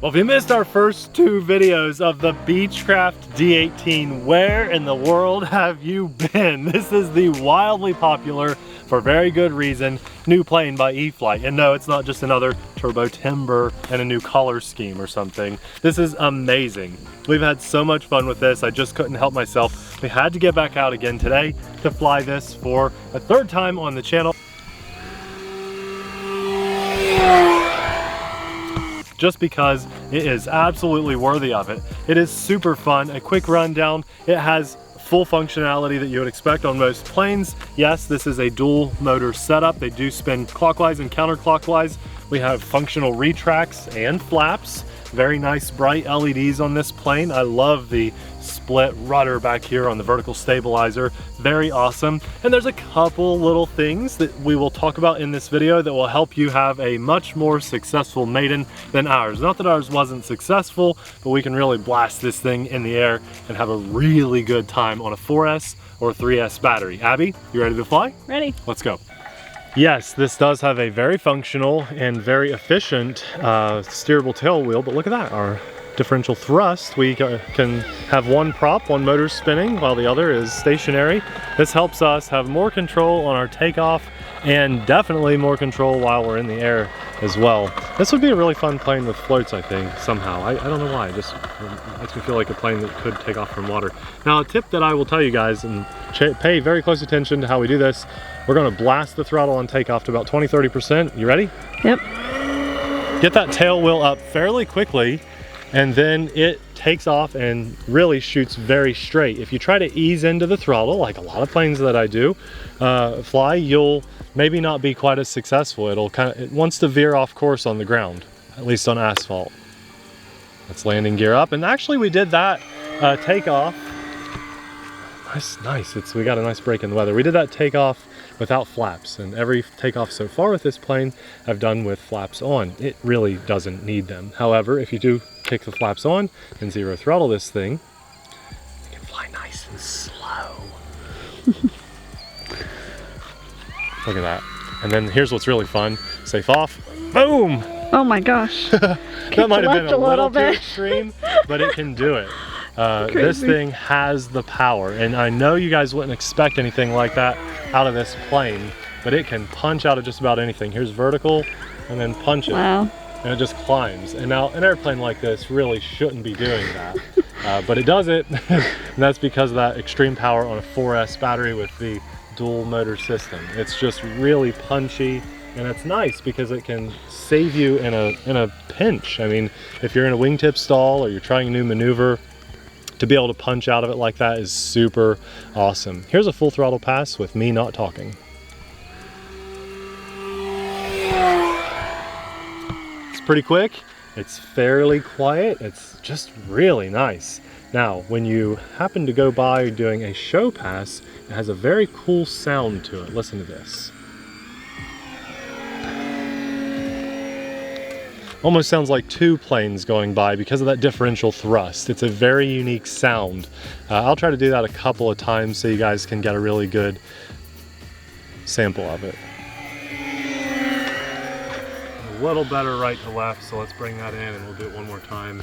Well, if you missed our first two videos of the Beechcraft D18, where in the world have you been? This is the wildly popular, for very good reason, new plane by E-Flite. And no, it's not just another turbo timber and a new color scheme or something. This is amazing. We've had so much fun with this, I just couldn't help myself. We had to get back out again today to fly this for a third time on the channel. Just because it is absolutely worthy of it. It is super fun. A quick rundown, it has full functionality that you would expect on most planes. Yes, this is a dual motor setup. They do spin clockwise and counterclockwise. We have functional retracts and flaps. Very nice bright LEDs on this plane. I love the split rudder back here on the vertical stabilizer. Very awesome. And there's a couple little things that we will talk about in this video that will help you have a much more successful maiden than ours. Not that ours wasn't successful, but we can really blast this thing in the air and have a really good time on a 4S or 3S battery. Abby, you ready to fly? Ready. Let's go. Yes, this does have a very functional and very efficient steerable tail wheel, but look at that, our differential thrust. We can have one prop, one motor spinning while the other is stationary. This helps us have more control on our takeoff and definitely more control while we're in the air as well. This would be a really fun plane with floats, I think, somehow. I don't know why, it just makes me feel like a plane that could take off from water. Now, a tip that I will tell you guys, and pay very close attention to how we do this, we're gonna blast the throttle on takeoff to about 20–30%. You ready? Yep. Get that tail wheel up fairly quickly, and then it takes off and really shoots very straight. If you try to ease into the throttle, like a lot of planes that I do fly, you'll maybe not be quite as successful. It wants to veer off course on the ground, at least on asphalt. That's landing gear up, and actually we did that takeoff. Nice. We got a nice break in the weather. We did that takeoff without flaps, and every takeoff so far with this plane I've done with flaps on. It really doesn't need them. However, if you do kick the flaps on and zero throttle this thing, you can fly nice and slow. Look at that. And then here's what's really fun. Safe off. Boom! Oh my gosh. That might have been a little too extreme, but it can do it. This thing has the power, and I know you guys wouldn't expect anything like that out of this plane, but it can punch out of just about anything. Here's vertical, and then punch it. Wow. And it just climbs. And now an airplane like this really shouldn't be doing that, but it does it, and that's because of that extreme power on a 4S battery with the dual motor system. It's just really punchy, and it's nice because it can save you in a pinch. I mean, if you're in a wingtip stall or you're trying a new maneuver, to be able to punch out of it like that is super awesome. Here's a full throttle pass with me not talking. It's pretty quick, it's fairly quiet, it's just really nice. Now, when you happen to go by doing a show pass, it has a very cool sound to it. Listen to this. Almost sounds like two planes going by because of that differential thrust. It's a very unique sound. I'll try to do that a couple of times so you guys can get a really good sample of it. A little better right to left, so let's bring that in and we'll do it one more time.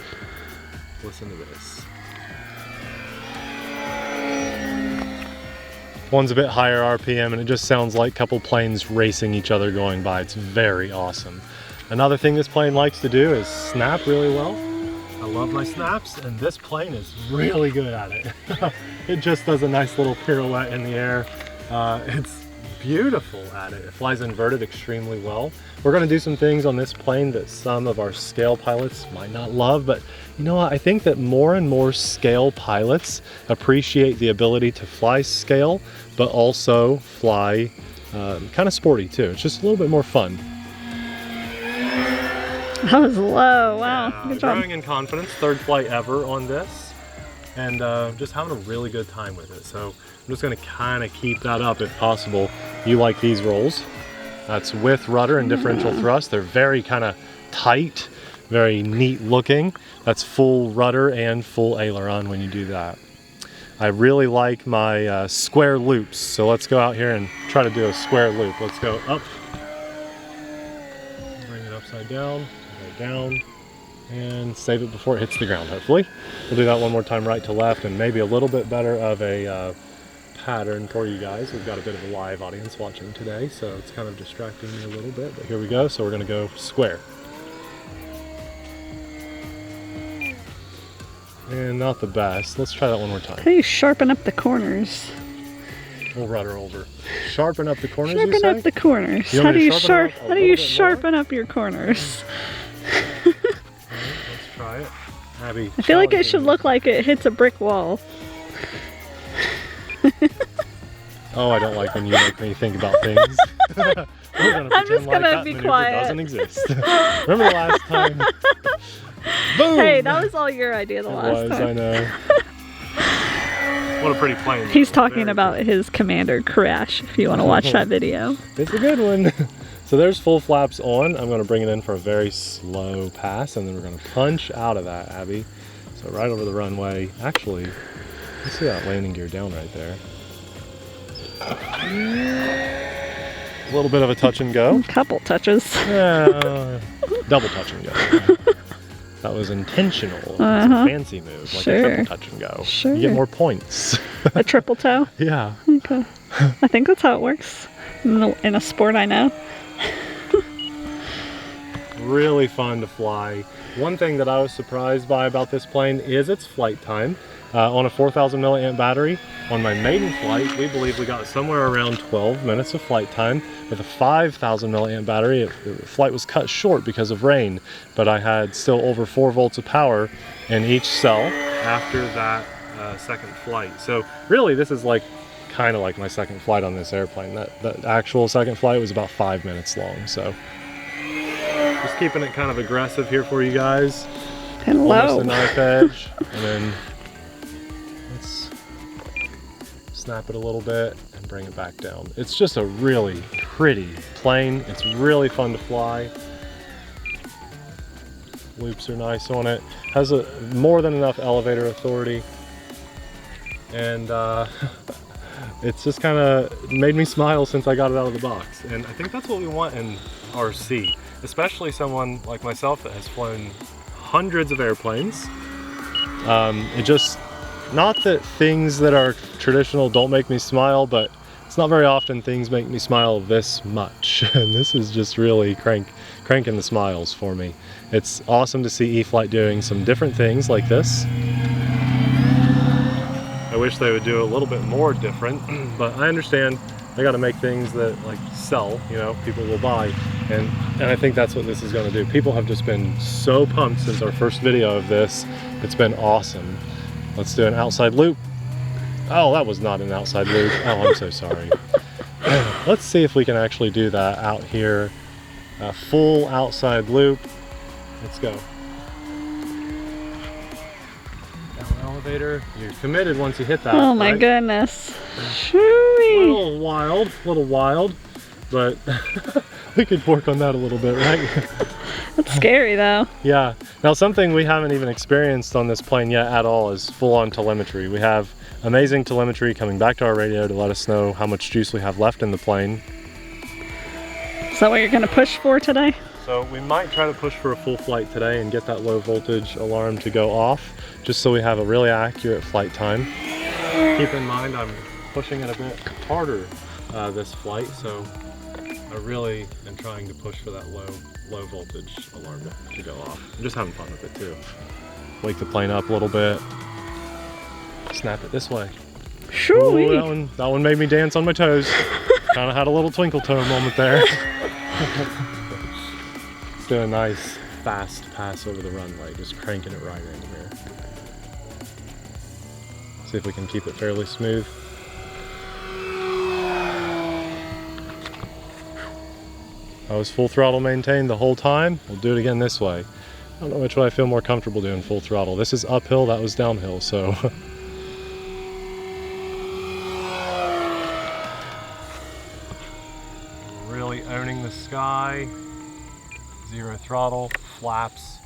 Listen to this. One's a bit higher RPM and it just sounds like a couple planes racing each other going by. It's very awesome. Another thing this plane likes to do is snap really well. I love my snaps, and this plane is really good at it. It just does a nice little pirouette in the air. It's beautiful at it. It flies inverted extremely well. We're gonna do some things on this plane that some of our scale pilots might not love, but you know what? I think that more and more scale pilots appreciate the ability to fly scale, but also fly kind of sporty too. It's just a little bit more fun. That was low, wow, yeah, good job. Growing in confidence, third flight ever on this, and just having a really good time with it. So I'm just gonna kind of keep that up if possible. You like these rolls. That's with rudder and differential thrust. They're very kind of tight, very neat looking. That's full rudder and full aileron when you do that. I really like my square loops. So let's go out here and try to do a square loop. Let's go up, bring it upside down, go down, and save it before it hits the ground, hopefully. We'll do that one more time, right to left, and maybe a little bit better of a pattern for you guys. We've got a bit of a live audience watching today, so it's kind of distracting me a little bit, but here we go. So we're gonna go square. And not the best. Let's try that one more time. How do you sharpen up the corners? We'll rudder over. Sharpen up the corners, Sharpen you say? up the corners. You How want do me you to sharpen sharpen up your corners? Let's try it. Abby, I feel like it should look like it hits a brick wall. Oh, I don't like when you make me think about things. I'm just gonna be quiet. Doesn't exist. Remember the last time? Boom! Hey, that was all your idea the last time. I know. What a pretty plane. He's talking about his Commander crash, if you want to watch that video. It's a good one. So there's full flaps on. I'm going to bring it in for a very slow pass, and then we're going to punch out of that, Abby. So right over the runway. Actually, let's see that landing gear down right there. A little bit of a touch and go. A couple touches. Double touch and go. That was intentional. It's a fancy move, like a triple touch and go. Sure. You get more points. A triple toe? Yeah. Okay. I think that's how it works in a sport I know. Really fun to fly. One thing that I was surprised by about this plane is its flight time. On a 4,000 milliamp battery, on my maiden flight, we believe we got somewhere around 12 minutes of flight time. With a 5,000 milliamp battery, the flight was cut short because of rain, but I had still over 4 volts of power in each cell after that second flight. So really, this is like kind of like my second flight on this airplane. That actual second flight was about 5 minutes long. So just keeping it kind of aggressive here for you guys. And low. Almost a knife edge, and then let's snap it a little bit and bring it back down. It's just a really pretty plane. It's really fun to fly. Loops are nice on it. Has a more than enough elevator authority, and it's just kind of made me smile since I got it out of the box. And I think that's what we want in RC, especially someone like myself that has flown hundreds of airplanes. It just, not that things that are traditional don't make me smile, but it's not very often things make me smile this much. And this is just really cranking the smiles for me. It's awesome to see E-Flite doing some different things like this. I wish they would do a little bit more different, but I understand they got to make things that like sell, you know, people will buy, and I think that's what this is going to do. People have just been so pumped since our first video of this. It's been awesome. Let's do an outside loop. Oh, that was not an outside loop. Oh, I'm so sorry. Let's see if we can actually do that out here. A full outside loop. Let's go. Down elevator. You're committed once you hit that. Oh my goodness. Shoo-wee. Little wild, but we could work on that a little bit, right? That's scary though. Yeah. Now something we haven't even experienced on this plane yet at all is full-on telemetry. We have amazing telemetry coming back to our radio to let us know how much juice we have left in the plane. Is that what you're gonna push for today? So we might try to push for a full flight today and get that low voltage alarm to go off, just so we have a really accurate flight time. Keep in mind I'm pushing it a bit harder this flight, so I really am trying to push for that low voltage alarm to go off. I'm just having fun with it too. Wake the plane up a little bit, snap it this way. Shoo-wee. Ooh, that one made me dance on my toes. Kind of had a little twinkle toe moment there. Let's do a nice fast pass over the runway, just cranking it right in here. See if we can keep it fairly smooth. I was full throttle maintained the whole time. We'll do it again this way. I don't know which way I feel more comfortable doing full throttle. This is uphill, that was downhill, so. Really owning the sky. Zero throttle, flaps.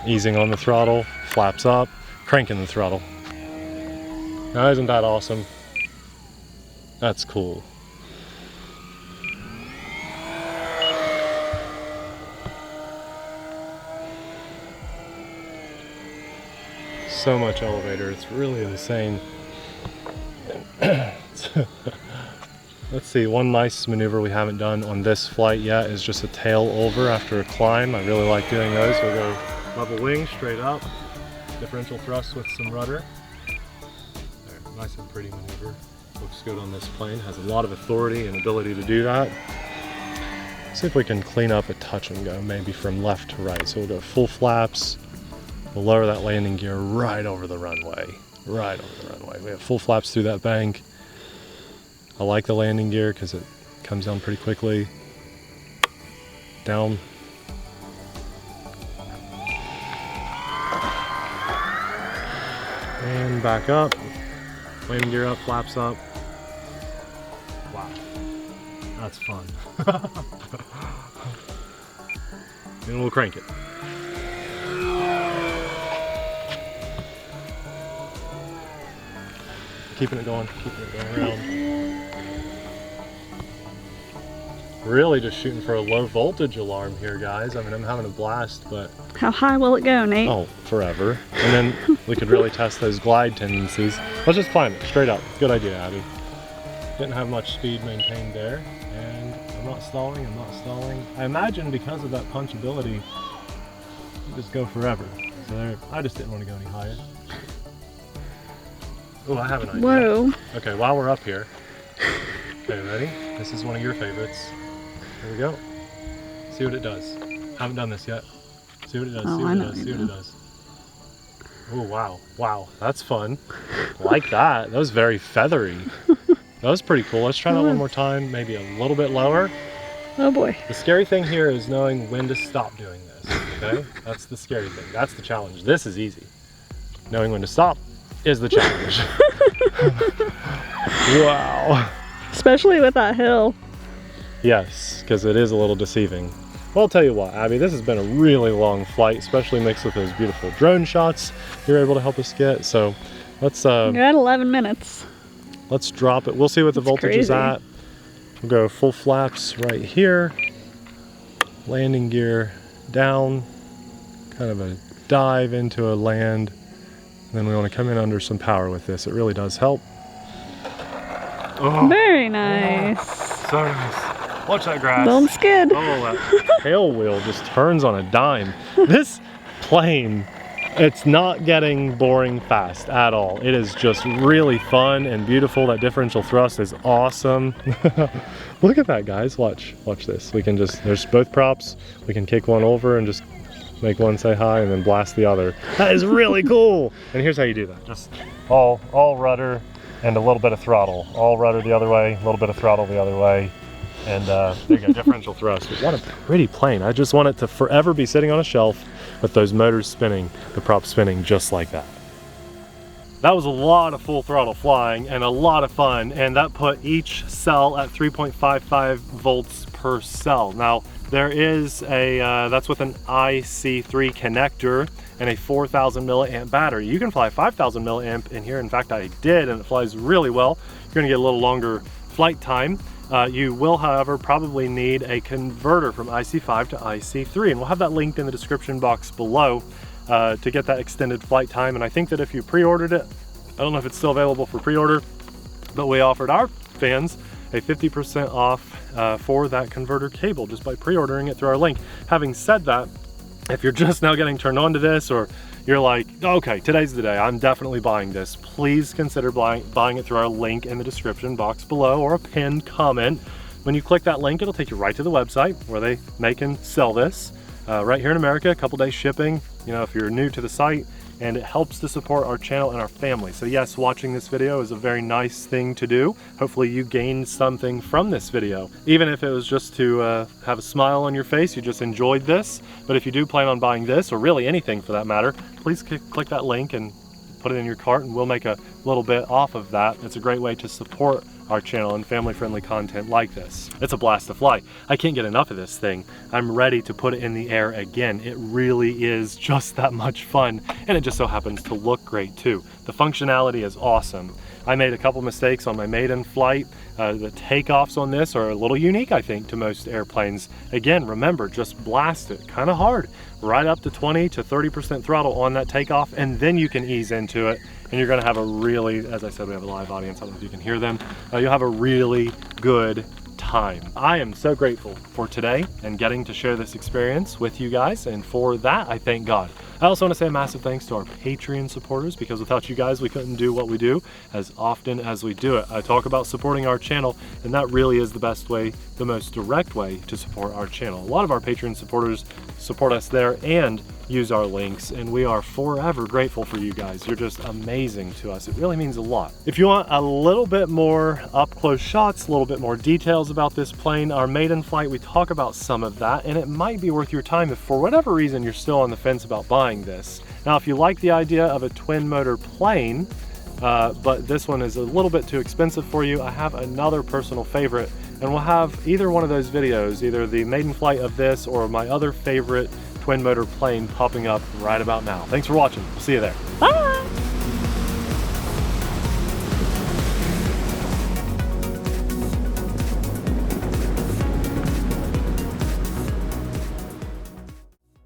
Easing on the throttle, flaps up, cranking the throttle. Now isn't that awesome? That's cool. so much elevator, it's really insane. Let's see, one nice maneuver we haven't done on this flight yet is just a tail over after a climb. I really like doing those. We'll go level wing, straight up, differential thrust with some rudder. There, nice and pretty maneuver. Looks good on this plane, has a lot of authority and ability to do that. See if we can clean up a touch and go, maybe from left to right. So we'll go full flaps, we'll lower that landing gear right over the runway. Right over the runway. We have full flaps through that bank. I like the landing gear because it comes down pretty quickly. Down. And back up. Landing gear up, flaps up. Wow. That's fun. And we'll crank it. Keeping it going around. Really just shooting for a low voltage alarm here, guys. I mean, I'm having a blast, but... How high will it go, Nate? Oh, forever. And then we could really test those glide tendencies. Let's just climb it, straight up. Good idea, Abby. Didn't have much speed maintained there. And I'm not stalling, I imagine because of that punchability, you just go forever. So there, I just didn't want to go any higher. Oh, I have an idea. Whoa. Okay, while we're up here. Okay, ready? This is one of your favorites. Here we go. See what it does. Haven't done this yet. See what it does, see what it does, see what it does. Oh, wow. Wow, that's fun. Like that. That was very feathery. That was pretty cool. Let's try that one more time. Maybe a little bit lower. Oh boy. The scary thing here is knowing when to stop doing this, okay? That's the scary thing. That's the challenge. This is easy. Knowing when to stop is the challenge. Wow. Especially with that hill. Yes, because it is a little deceiving. Well, I'll tell you what, Abby, this has been a really long flight, especially mixed with those beautiful drone shots you're able to help us get. So let's You're at 11 minutes. Let's drop it. We'll see what the voltage is at. We'll go full flaps right here. Landing gear down. Kind of a dive into a land. And then we want to come in under some power with this. It really does help. Oh. Very nice. Oh, so nice. Watch that grass. Don't skid. Oh, that tail wheel just turns on a dime. This plane, it's not getting boring fast at all. It is just really fun and beautiful. That differential thrust is awesome. Look at that, guys. Watch this. We can just, there's both props. We can kick one over and just make one say hi and then blast the other. That is really cool. And here's how you do that. Just all rudder and a little bit of throttle. All rudder the other way, a little bit of throttle the other way. And there you go, differential thrust. But what a pretty plane. I just want it to forever be sitting on a shelf with those motors spinning, the prop spinning just like that. That was a lot of full throttle flying and a lot of fun, and that put each cell at 3.55 volts per cell. Now, there is a, that's with an IC3 connector and a 4,000 milliamp battery. You can fly 5,000 milliamp in here. In fact, I did, and it flies really well. You're gonna get a little longer flight time. You will, however, probably need a converter from IC5 to IC3, and we'll have that linked in the description box below to get that extended flight time. And I think that if you pre-ordered it, I don't know if it's still available for pre-order, but we offered our fans a 50% off for that converter cable just by pre-ordering it through our link. Having said that, if you're just now getting turned on to this, or you're like, okay, today's the day, I'm definitely buying this, please consider buying it through our link in the description box below or a pinned comment. When you click that link, it'll take you right to the website where they make and sell this right here in America, a couple days shipping, you know, if you're new to the site, and it helps to support our channel and our family. So yes, watching this video is a very nice thing to do. Hopefully you gained something from this video. Even if it was just to have a smile on your face, you just enjoyed this. But if you do plan on buying this, or really anything for that matter, please click that link and put it in your cart, and we'll make a little bit off of that. It's a great way to support our channel and family-friendly content like this. It's a blast to fly. I can't get enough of this thing. I'm ready to put it in the air again. It really is just that much fun, and it just so happens to look great too. The functionality is awesome. I made a couple mistakes on my maiden flight. The takeoffs on this are a little unique, I think, to most airplanes. Again, remember, just blast it kind of hard, right up to 20 to 30% throttle on that takeoff, and then you can ease into it, and you're gonna have a really, as I said, we have a live audience, I don't know if you can hear them, you'll have a really good time. I am so grateful for today and getting to share this experience with you guys, and for that I thank God. I also want to say a massive thanks to our Patreon supporters, because without you guys we couldn't do what we do as often as we do it. I talk about supporting our channel, and that really is the best way, the most direct way to support our channel. A lot of our Patreon supporters support us there and use our links, and we are forever grateful for you guys. You're just amazing to us. It really means a lot. If you want a little bit more up close shots, a little bit more details about this plane, our maiden flight, we talk about some of that, and it might be worth your time if for whatever reason you're still on the fence about buying this. Now, if you like the idea of a twin motor plane, but this one is a little bit too expensive for you, I have another personal favorite, and we'll have either one of those videos, either the maiden flight of this or my other favorite twin motor plane, popping up right about now. Thanks for watching. We'll see you there. Bye.